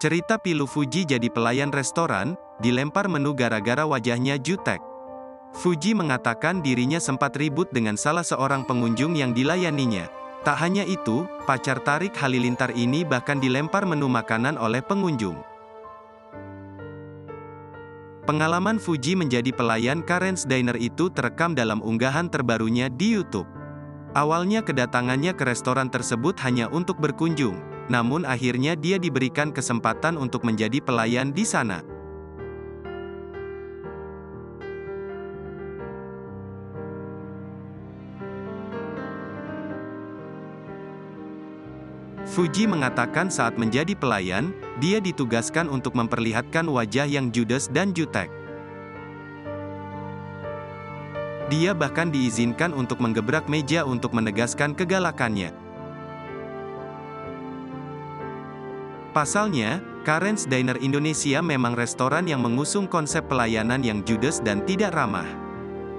Cerita pilu Fuji jadi pelayan restoran, dilempar menu gara-gara wajahnya jutek. Fuji mengatakan dirinya sempat ribut dengan salah seorang pengunjung yang dilayaninya. Tak hanya itu, pacar Tarik Halilintar ini bahkan dilempar menu makanan oleh pengunjung. Pengalaman Fuji menjadi pelayan Karen's Diner itu terekam dalam unggahan terbarunya di YouTube. Awalnya kedatangannya ke restoran tersebut hanya untuk berkunjung, namun akhirnya dia diberikan kesempatan untuk menjadi pelayan di sana. Fuji mengatakan saat menjadi pelayan, dia ditugaskan untuk memperlihatkan wajah yang judes dan jutek. Dia bahkan diizinkan untuk menggebrak meja untuk menegaskan kegalakannya. Pasalnya, Karen's Diner Indonesia memang restoran yang mengusung konsep pelayanan yang judes dan tidak ramah.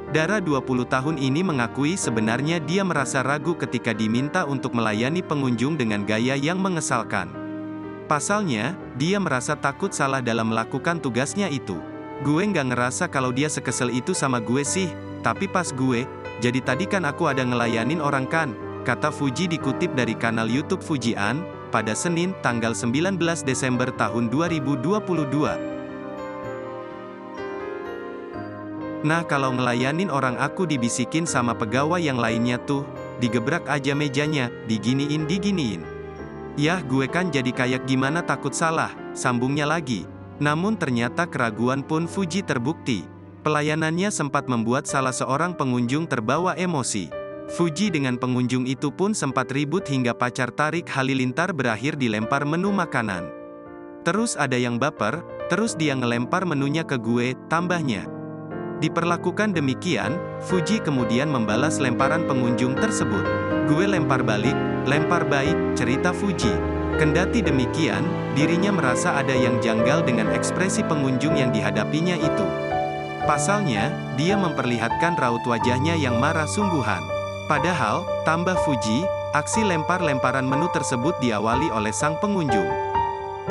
Dara 20 tahun ini mengakui sebenarnya dia merasa ragu ketika diminta untuk melayani pengunjung dengan gaya yang mengesalkan. Pasalnya, dia merasa takut salah dalam melakukan tugasnya itu. Gue nggak ngerasa kalau dia sekesel itu sama gue sih, tapi pas gue, jadi tadi kan aku ada ngelayanin orang kan, kata Fuji dikutip dari kanal YouTube Fujian, pada Senin, tanggal 19 Desember tahun 2022. Nah kalau ngelayanin orang aku dibisikin sama pegawai yang lainnya tuh, digebrak aja mejanya, diginiin. Yah gue kan jadi kayak gimana takut salah, sambungnya lagi. Namun ternyata keraguan pun Fuji terbukti. Pelayanannya sempat membuat salah seorang pengunjung terbawa emosi. Fuji dengan pengunjung itu pun sempat ribut hingga pacar Tarik Halilintar berakhir dilempar menu makanan. Terus ada yang baper, terus dia ngelempar menunya ke gue, tambahnya. Diperlakukan demikian, Fuji kemudian membalas lemparan pengunjung tersebut. Gue lempar balik, lempar baik, cerita Fuji. Kendati demikian, dirinya merasa ada yang janggal dengan ekspresi pengunjung yang dihadapinya itu. Pasalnya, dia memperlihatkan raut wajahnya yang marah sungguhan. Padahal, tambah Fuji, aksi lempar-lemparan menu tersebut diawali oleh sang pengunjung.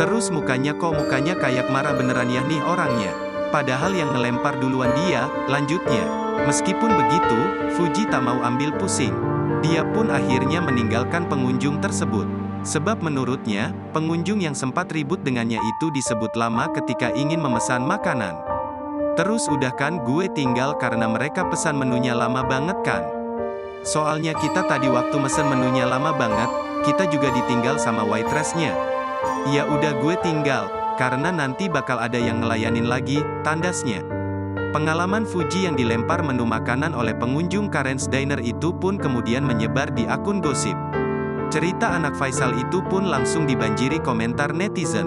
Terus mukanya kayak marah beneran ya nih orangnya. Padahal yang ngelempar duluan dia, lanjutnya. Meskipun begitu, Fuji tak mau ambil pusing. Dia pun akhirnya meninggalkan pengunjung tersebut. Sebab menurutnya, pengunjung yang sempat ribut dengannya itu disebut lama ketika ingin memesan makanan. Terus udah kan gue tinggal karena mereka pesan menunya lama banget kan. Soalnya kita tadi waktu mesen menunya lama banget, kita juga ditinggal sama waitressnya. Ya udah gue tinggal. Karena nanti bakal ada yang ngelayanin lagi, tandasnya. Pengalaman Fuji yang dilempar menu makanan oleh pengunjung Karen's Diner itu pun kemudian menyebar di akun gosip. Cerita anak Faisal itu pun langsung dibanjiri komentar netizen.